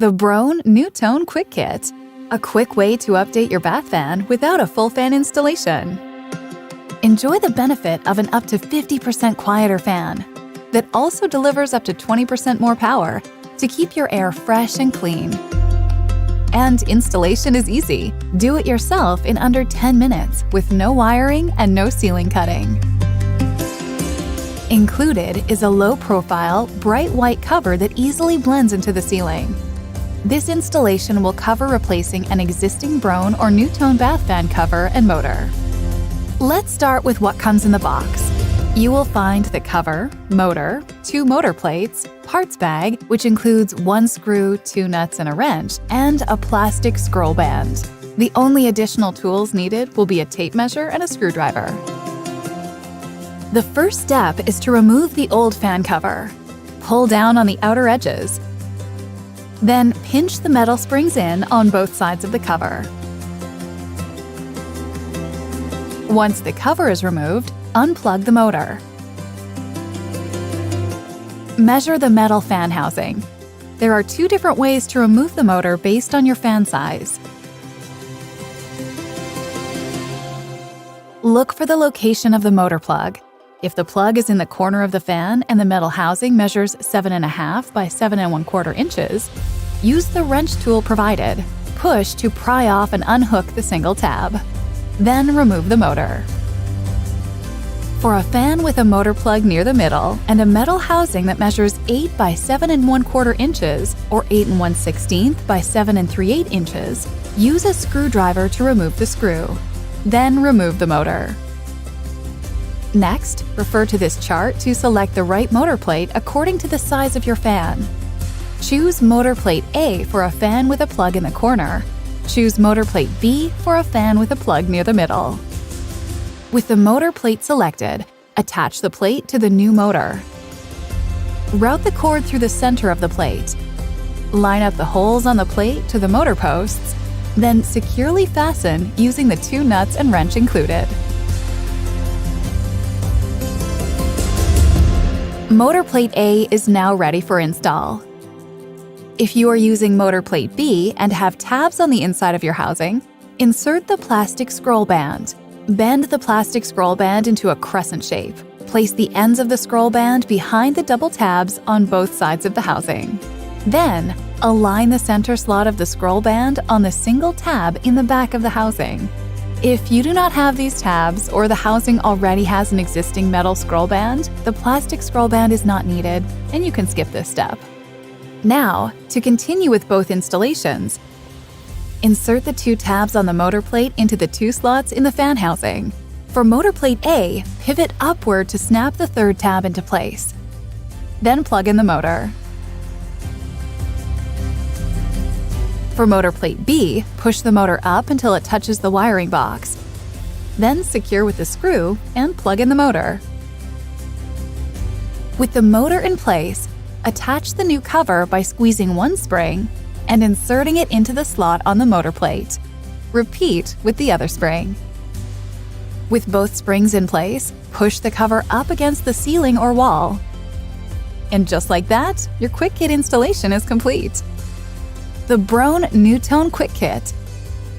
The Broan NuTone Quick Kit, a quick way to update your bath fan without a full fan installation. Enjoy the benefit of an up to 50% quieter fan that also delivers up to 20% more power to keep your air fresh and clean. And installation is easy. Do it yourself in under 10 minutes with no wiring and no ceiling cutting. Included is a low-profile, bright white cover that easily blends into the ceiling. This installation will cover replacing an existing Broan or NuTone bath fan cover and motor. Let's start with what comes in the box. You will find the cover, motor, 2 motor plates, parts bag, which includes 1 screw, 2 nuts, and a wrench, and a plastic scroll band. The only additional tools needed will be a tape measure and a screwdriver. The first step is to remove the old fan cover. Pull down on the outer edges. Then pinch the metal springs in on both sides of the cover. Once the cover is removed, unplug the motor. Measure the metal fan housing. There are 2 different ways to remove the motor based on your fan size. Look for the location of the motor plug. If the plug is in the corner of the fan and the metal housing measures 7.5 by 7.25 inches, use the wrench tool provided. Push to pry off and unhook the single tab. Then remove the motor. For a fan with a motor plug near the middle and a metal housing that measures 8 by 7.25 inches or 8 1/16 by 7 3/8 inches, use a screwdriver to remove the screw. Then remove the motor. Next, refer to this chart to select the right motor plate according to the size of your fan. Choose motor plate A for a fan with a plug in the corner. Choose motor plate B for a fan with a plug near the middle. With the motor plate selected, attach the plate to the new motor. Route the cord through the center of the plate. Line up the holes on the plate to the motor posts, then securely fasten using the 2 nuts and wrench included. Motor plate A is now ready for install. If you are using motor plate B and have tabs on the inside of your housing, insert the plastic scroll band. Bend the plastic scroll band into a crescent shape. Place the ends of the scroll band behind the double tabs on both sides of the housing. Then, align the center slot of the scroll band on the single tab in the back of the housing. If you do not have these tabs or the housing already has an existing metal scroll band, the plastic scroll band is not needed and you can skip this step. Now, to continue with both installations, insert the 2 tabs on the motor plate into the 2 slots in the fan housing. For motor plate A, pivot upward to snap the 3rd tab into place. Then plug in the motor. For motor plate B, push the motor up until it touches the wiring box. Then secure with the screw and plug in the motor. With the motor in place, attach the new cover by squeezing 1 spring and inserting it into the slot on the motor plate. Repeat with the other spring. With both springs in place, push the cover up against the ceiling or wall. And just like that, your Quick Kit installation is complete. The Broan NuTone Quick Kit,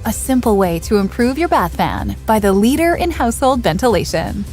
a simple way to improve your bath fan by the leader in household ventilation.